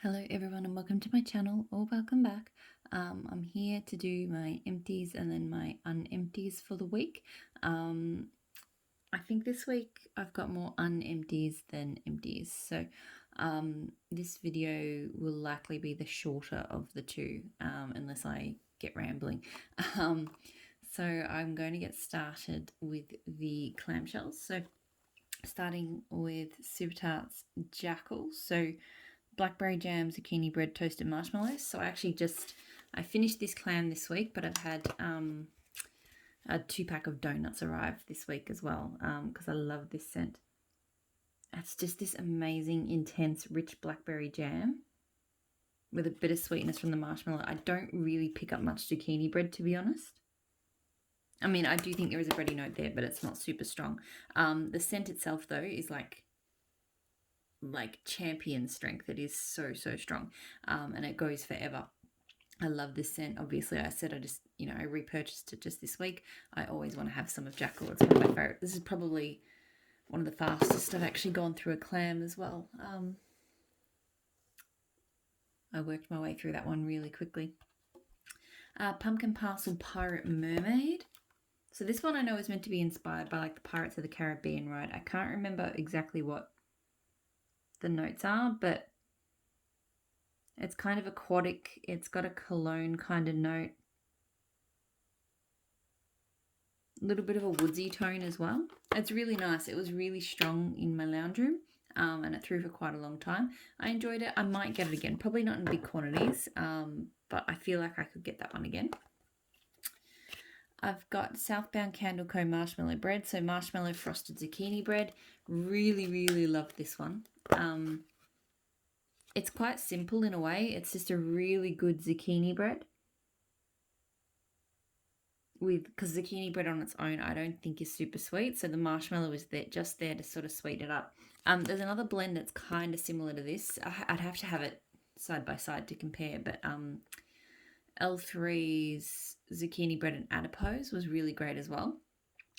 Hello everyone and welcome to my channel or welcome back. I'm here to do my empties and then my unempties for the week. I think this week I've got more unempties than empties, so this video will likely be the shorter of the two unless I get rambling. So I'm going to get started with the clamshells. So starting with Super Tarts Jackal. So blackberry jam, zucchini bread, toasted marshmallows. So I finished this clam this week, but I've had a 2-pack of donuts arrive this week as well because I love this scent. It's just this amazing, intense, rich blackberry jam with a bit of sweetness from the marshmallow. I don't really pick up much zucchini bread, to be honest. I mean, I do think there is a bready note there, but it's not super strong. The scent itself, though, is like champion strength. It is so strong, and it goes forever. I love this scent. Obviously, I said I repurchased it just this week. I always want to have some of Jackal. It's one of my favorite. This is probably one of the fastest I've actually gone through a clam as well. I worked my way through that one really quickly. Pumpkin Parcel Pirate Mermaid. So this one I know is meant to be inspired by like the Pirates of the Caribbean ride. I can't remember exactly what the notes are, but it's kind of aquatic. It's got a cologne kind of note. A little bit of a woodsy tone as well. It's really nice. It was really strong in my lounge room and it threw for quite a long time. I enjoyed it. I might get it again. Probably not in big quantities, but I feel like I could get that one again. I've got Southbound Candle Co. marshmallow bread. So marshmallow frosted zucchini bread. Really love this one. It's quite simple in a way. It's just a really good zucchini bread. Because zucchini bread on its own I don't think is super sweet, so the marshmallow is just there to sort of sweeten it up. There's another blend that's kind of similar to this. I'd have to have it side by side to compare, but L3's zucchini bread and adipose was really great as well.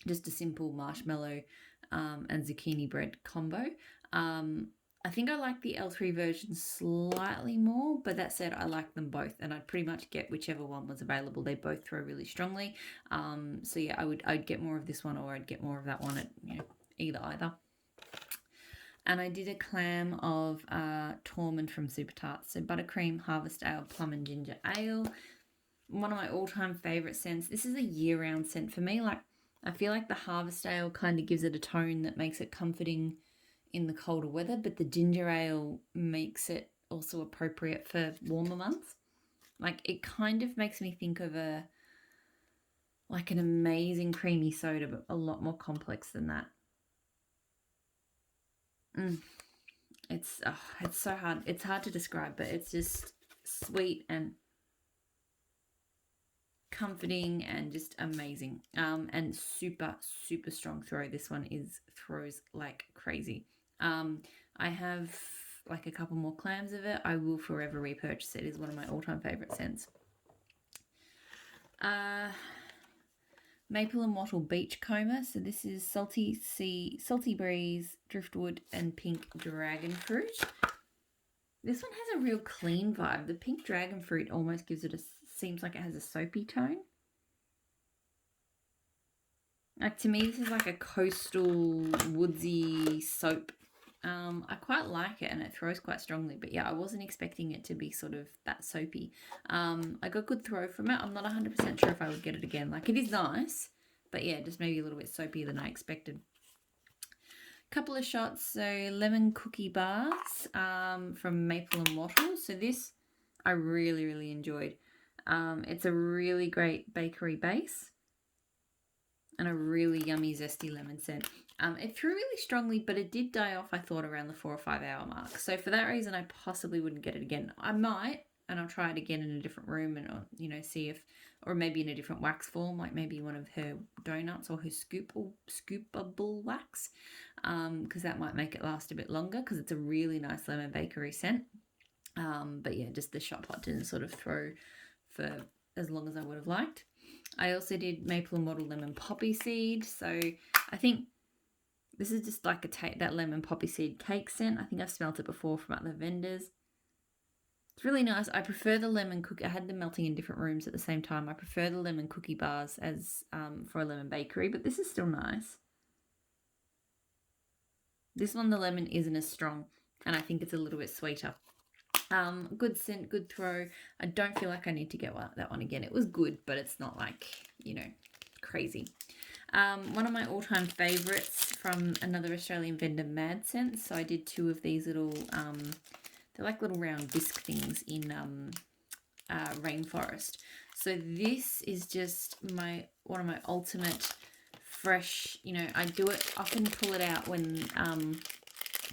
Just a simple marshmallow and zucchini bread combo. I think I like the L3 version slightly more, but that said, I like them both, and I'd pretty much get whichever one was available. They both throw really strongly. So yeah, I'd get more of this one, or I'd get more of that one at either. And I did a clam of Tormund from Super Tarts. So buttercream, harvest ale, plum and ginger ale. One of my all-time favorite scents. This is a year-round scent for me. Like, I feel like the harvest ale kind of gives it a tone that makes it comforting in the colder weather, but the ginger ale makes it also appropriate for warmer months. Like, it kind of makes me think of an amazing creamy soda, but a lot more complex than that. It's so hard. It's hard to describe, but it's just sweet and comforting and just amazing. And super strong throw. This one throws like crazy. I have like a couple more clams of it. I will forever repurchase it. It is one of my all-time favorite scents. Maple and Wattle Beach Coma. So this is Salty Sea, Salty Breeze, Driftwood, and Pink Dragon Fruit. This one has a real clean vibe. The Pink Dragon Fruit almost gives it seems like it has a soapy tone. Like, to me, this is like a coastal, woodsy soap. I quite like it, and it throws quite strongly. But yeah, I wasn't expecting it to be sort of that soapy. I got good throw from it. I'm not 100% sure if I would get it again. Like, it is nice, but yeah, just maybe a little bit soapier than I expected. Couple of shots. So lemon cookie bars from Maple and Wattle. So this I really enjoyed. It's a really great bakery base and a really yummy zesty lemon scent. It threw really strongly, but it did die off, I thought, around the 4 or 5 hour mark. So for that reason, I possibly wouldn't get it again. I might, and I'll try it again in a different room and see if, or maybe in a different wax form, like maybe one of her donuts or her scoopable wax, because that might make it last a bit longer, because it's a really nice lemon bakery scent. But yeah, just the shot pot didn't sort of throw for as long as I would have liked. I also did Maple and Wattle Lemon Poppy Seed. So I think this is just like that lemon poppy seed cake scent. I think I've smelt it before from other vendors. It's really nice. I prefer the lemon cookie. I had them melting in different rooms at the same time. I prefer the lemon cookie bars as for a lemon bakery, but this is still nice. This one, the lemon isn't as strong, and I think it's a little bit sweeter. Good scent, good throw. I don't feel like I need to get that one again. It was good, but it's not like, crazy. One of my all-time favourites from another Australian vendor, Mad Scents. So I did 2 of these little, they're like little round disc things in Rainforest. So this is just one of my ultimate fresh, I do it, often pull it out when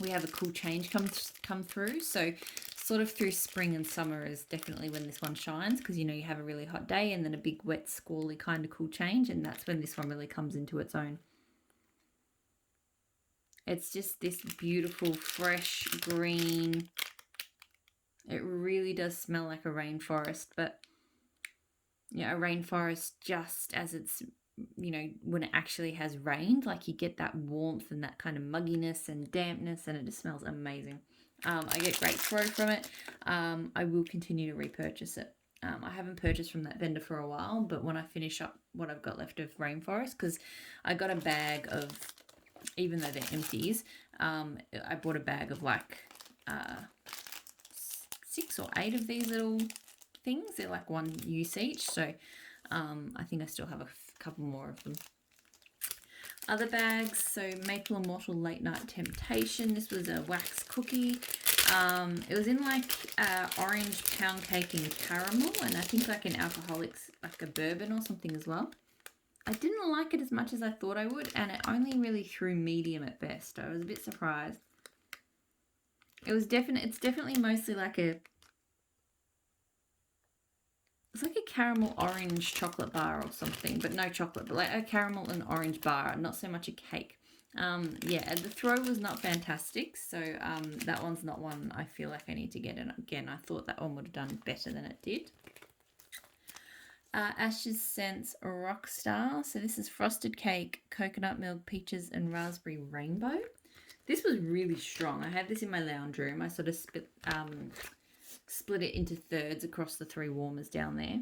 we have a cool change come through. So sort of through spring and summer is definitely when this one shines, because you have a really hot day and then a big wet squally kind of cool change, and that's when this one really comes into its own. It's just this beautiful fresh green. It really does smell like a rainforest, but a rainforest just as it's when it actually has rained, like you get that warmth and that kind of mugginess and dampness, and it just smells amazing. I get great throw from it. I will continue to repurchase it. I haven't purchased from that vendor for a while, but when I finish up what I've got left of Rainforest, because I got a bag of, even though they're empties, I bought a bag of like 6 or 8 of these little things. They're like 1 use each, so I think I still have a couple more of them. Other bags, so Maple Immortal Late Night Temptation. This was a wax cookie. It was in like orange pound cake and caramel, and I think like an alcoholics, like a bourbon or something as well. I didn't like it as much as I thought I would, and it only really threw medium at best. I was a bit surprised. It's definitely mostly like it's like a caramel orange chocolate bar or something, but no chocolate, but like a caramel and orange bar, not so much a cake. Yeah, the throw was not fantastic, so that one's not one I feel like I need to get. And again, I thought that one would have done better than it did. Ash's Scents Rockstar. So this is frosted cake, coconut milk, peaches, and raspberry rainbow. This was really strong. I had this in my lounge room. I sort of split it into thirds across the 3 warmers down there,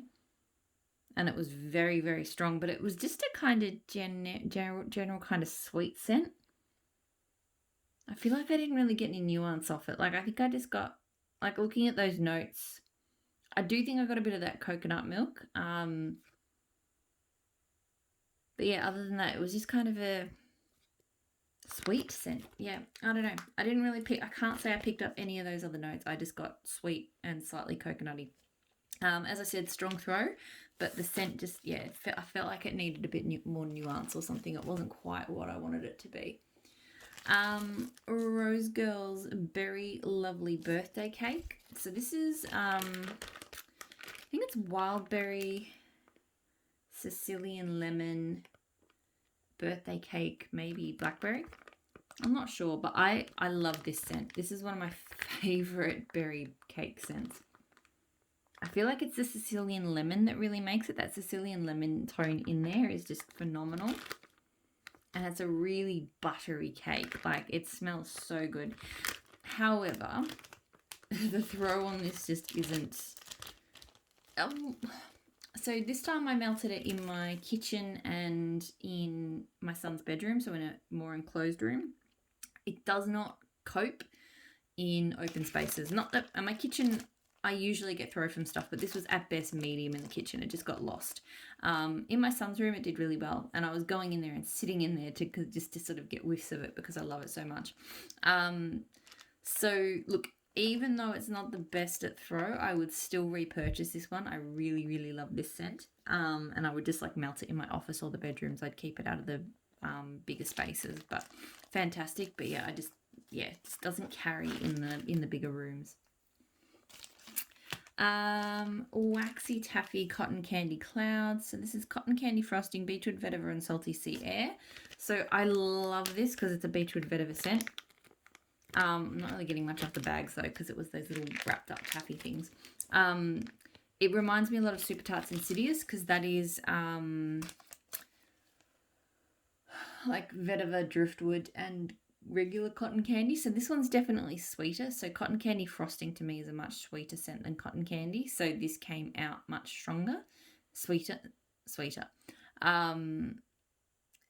and it was very, very strong, but it was just a kind of general kind of sweet scent. I feel like I didn't really get any nuance off it. Like I think I just got, like looking at those notes, I do think I got a bit of that coconut milk, but yeah, other than that, it was just kind of a sweet scent. Yeah, I don't know. I didn't really I can't say I picked up any of those other notes. I just got sweet and slightly coconutty. As I said, strong throw, but the scent just, I felt like it needed a bit more nuance or something. It wasn't quite what I wanted it to be. Rose Girl's Berry Lovely Birthday Cake. So this is, I think it's wild berry, Sicilian lemon, birthday cake, maybe blackberry. I'm not sure, but I love this scent. This is one of my favorite berry cake scents. I feel like it's the Sicilian lemon that really makes it. That Sicilian lemon tone in there is just phenomenal. And it's a really buttery cake. Like, it smells so good. However, the throw on this just isn't... So this time I melted it in my kitchen and in my son's bedroom, so in a more enclosed room. It does not cope in open spaces. Not that in my kitchen I usually get throw from stuff, but this was at best medium in the kitchen. It just got lost. In my son's room it did really well, and I was going in there and sitting in there just to sort of get whiffs of it because I love it so much. So look, even though it's not the best at throw, I would still repurchase this one. I really, really love this scent. And I would just like melt it in my office or the bedrooms. I'd keep it out of the bigger spaces, but fantastic. But yeah, it just doesn't carry in the bigger rooms. Waxy Taffy Cotton Candy Clouds. So this is cotton candy frosting, beetroot vetiver, and salty sea air. So I love this because it's a beetroot vetiver scent. I'm not really getting much off the bags though, because it was those little wrapped up taffy things. It reminds me a lot of Super Tarts Insidious, because that is like vetiver, driftwood, and regular cotton candy. So this one's definitely sweeter. So cotton candy frosting to me is a much sweeter scent than cotton candy. So this came out much stronger, sweeter. Um,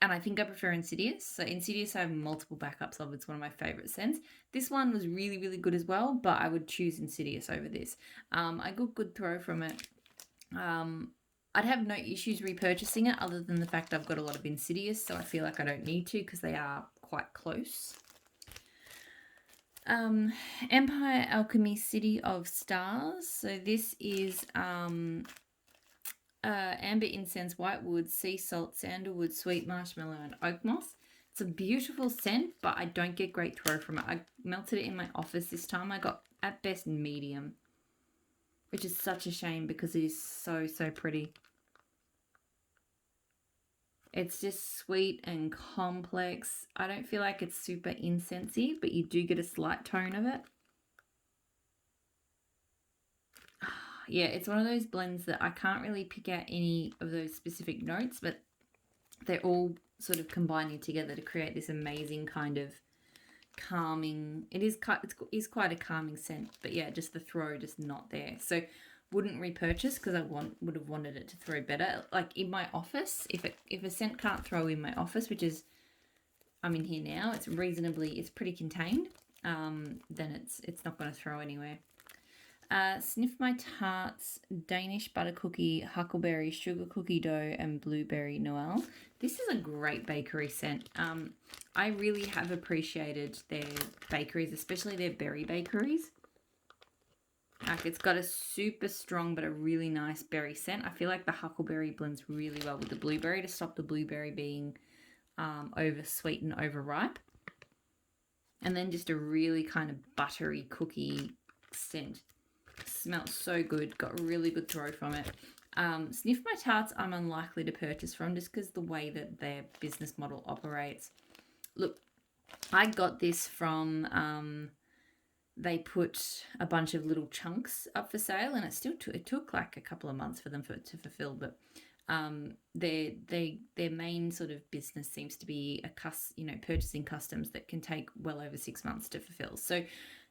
and I think I prefer Insidious. So Insidious I have multiple backups of. It's one of my favorite scents. This one was really, really good as well, but I would choose Insidious over this. I got good throw from it. I'd have no issues repurchasing it other than the fact I've got a lot of Insidious, so I feel like I don't need to because they are quite close. Empire Alchemy City of Stars. So this is amber incense, whitewood, sea salt, sandalwood, sweet marshmallow, and oak moss. It's a beautiful scent, but I don't get great throw from it. I melted it in my office this time. I got at best medium, which is such a shame because it is so, so pretty. It's just sweet and complex. I don't feel like it's super incensey, but you do get a slight tone of it. Yeah, it's one of those blends that I can't really pick out any of those specific notes, but they're all sort of combining together to create this amazing kind of calming. It is quite a calming scent, but yeah, just the throw just not there. So wouldn't repurchase because I would have wanted it to throw better. Like in my office, if a scent can't throw in my office, which is I'm in here now, it's pretty contained. Then it's not going to throw anywhere. Sniff My Tarts, Danish butter cookie, huckleberry, sugar cookie dough, and blueberry Noel. This is a great bakery scent. I really have appreciated their bakeries, especially their berry bakeries. Like it's got a super strong but a really nice berry scent. I feel like the huckleberry blends really well with the blueberry to stop the blueberry being over sweet and overripe. And then just a really kind of buttery cookie scent. Smells so good. Got a really good throw from it. Sniff My Tarts I'm unlikely to purchase from just because the way that their business model operates. Look, I got this from they put a bunch of little chunks up for sale, and it took like a couple of months for them to fulfill. But their main sort of business seems to be purchasing customs that can take well over 6 months to fulfill. So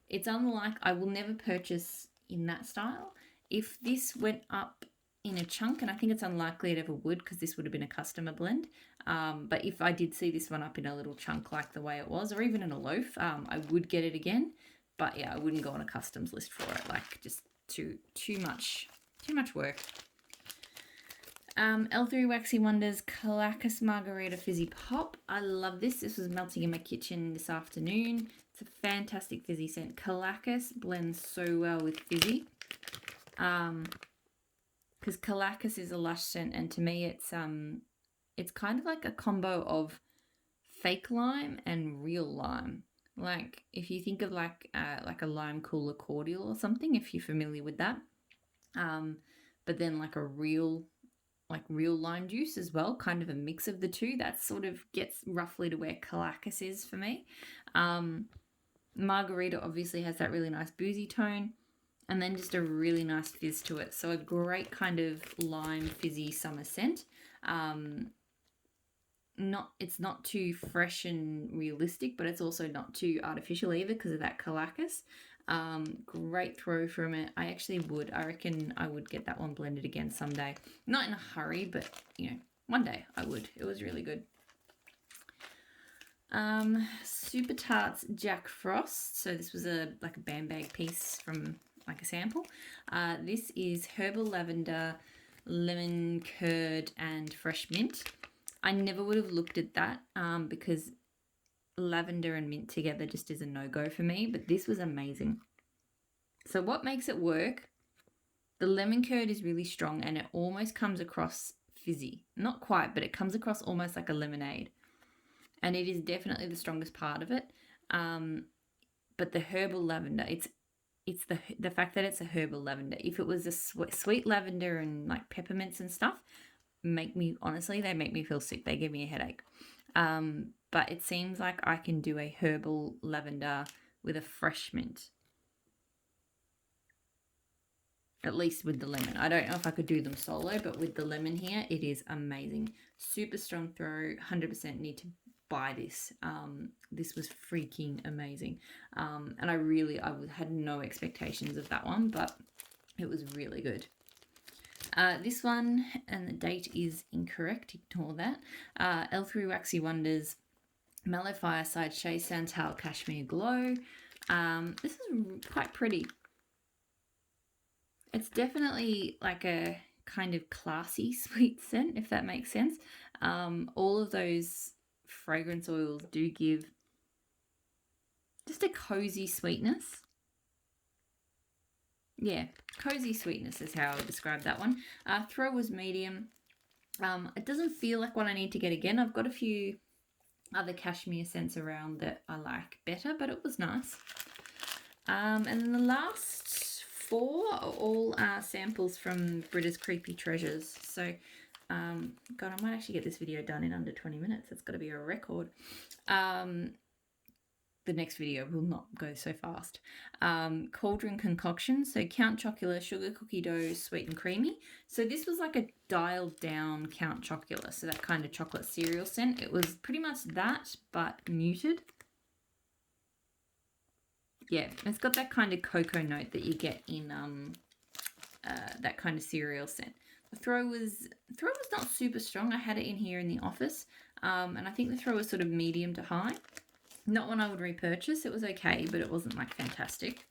it's unlike I will never purchase in that style. If this went up in a chunk, and I think it's unlikely it ever would because this would have been a customer blend. But if I did see this one up in a little chunk like the way it was, or even in a loaf, I would get it again. But yeah, I wouldn't go on a customs list for it. Like just too much work. L3 Waxy Wonders Caracas Margarita Fizzy Pop. I love this. This was melting in my kitchen this afternoon. It's a fantastic fizzy scent. Caracas blends so well with fizzy. Because Caracas is a lush scent, and to me it's kind of like a combo of fake lime and real lime. Like if you think of like a lime cooler cordial or something, if you're familiar with that. But then like a real lime juice as well, kind of a mix of the two. That sort of gets roughly to where Caracas is for me. Margarita obviously has that really nice boozy tone, and then just a really nice fizz to it. So a great kind of lime fizzy summer scent. It's not too fresh and realistic, but it's also not too artificial either because of that Caracas. Great throw from it. I reckon I would get that one blended again someday. Not in a hurry, but one day I would. It was really good. Super Tarts Jack Frost. So this was a band bag piece from like a sample. This is herbal lavender, lemon curd, and fresh mint. I never would have looked at that because lavender and mint together just is a no-go for me, but this was amazing. So what makes it work? The lemon curd is really strong and it almost comes across fizzy. Not quite, but it comes across almost like a lemonade. And it is definitely the strongest part of it. But the herbal lavender, it's the fact that it's a herbal lavender. If it was a sweet lavender and like peppermints and stuff, they make me feel sick. They give me a headache. But it seems like I can do a herbal lavender with a fresh mint. At least with the lemon. I don't know if I could do them solo, but with the lemon here, it is amazing. Super strong throw, 100% need to buy this. This was freaking amazing. And I had no expectations of that one, but it was really good. This one, and the date is incorrect, ignore that. L3 Waxy Wonders Mellow Fireside Shea Santal Cashmere Glow. This is quite pretty. It's definitely like a kind of classy sweet scent, if that makes sense. All of those fragrance oils do give just a cozy sweetness. Yeah, cozy sweetness is how I would describe that one. Throw was medium. It doesn't feel like what I need to get again. I've got a few other cashmere scents around that I like better, but it was nice. And then the last 4 are all samples from Britta's Creepy Treasures. So, God, I might actually get this video done in under 20 minutes. It's got to be a record. The next video will not go so fast. Cauldron Concoction. So Count Chocula, Sugar Cookie Dough, Sweet and Creamy. So this was like a dialed down Count Chocula. So that kind of chocolate cereal scent. It was pretty much that, but muted. Yeah, it's got that kind of cocoa note that you get in that kind of cereal scent. The throw was not super strong. I had it in here in the office. And I think the throw was sort of medium to high. Not one I would repurchase. It was okay, but it wasn't like fantastic.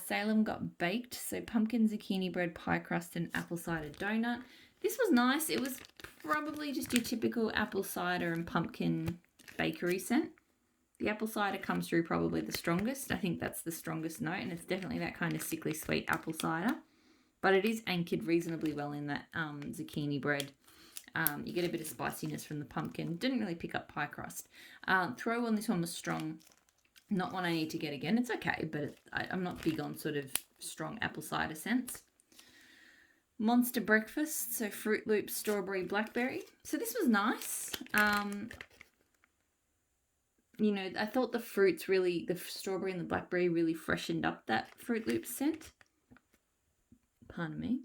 Salem Got Baked. So pumpkin, zucchini bread, pie crust, and apple cider donut. This was nice. It was probably just your typical apple cider and pumpkin bakery scent. The apple cider comes through probably the strongest. I think that's the strongest note, and it's definitely that kind of sickly sweet apple cider. But it is anchored reasonably well in that zucchini bread. You get a bit of spiciness from the pumpkin. Didn't really pick up pie crust. Throw on this one was strong. Not one I need to get again. It's okay, but I'm not big on sort of strong apple cider scents. Monster Breakfast, so Fruit Loops, Strawberry, Blackberry. So this was nice. You know, I thought the strawberry and the blackberry really freshened up that Fruit Loops scent. Pardon me.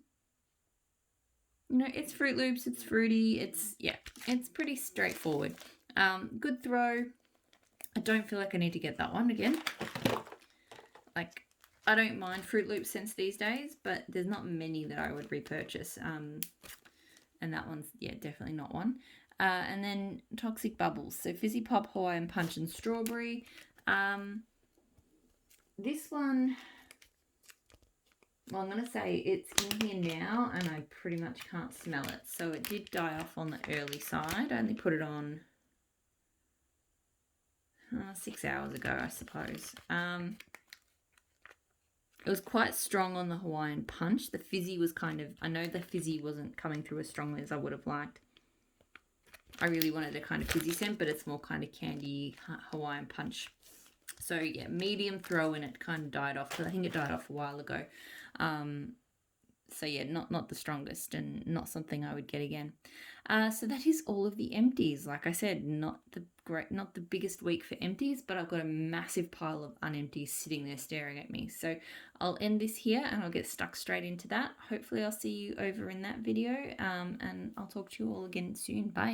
You know, it's Fruit Loops, it's fruity, it's pretty straightforward. Good throw. I don't feel like I need to get that one again. Like, I don't mind Fruit Loop scents these days, but there's not many that I would repurchase. And that one's, definitely not one. And then Toxic Bubbles. So Fizzy Pop, Hawaiian Punch, and Strawberry. This one, well, I'm going to say it's in here now, and I pretty much can't smell it. So it did die off on the early side. I only put it on 6 hours ago, I suppose. It was quite strong on the Hawaiian Punch. The fizzy was I know the fizzy wasn't coming through as strongly as I would have liked. I really wanted a kind of fizzy scent, but it's more kind of candy Hawaiian Punch. So yeah, medium throw, and it kind of died off. I think it died off a while ago. So yeah, not the strongest, and not something I would get again. So that is all of the empties. Like I said, not the biggest week for empties, but I've got a massive pile of unempties sitting there staring at me. So I'll end this here, and I'll get stuck straight into that. Hopefully I'll see you over in that video, and I'll talk to you all again soon. Bye.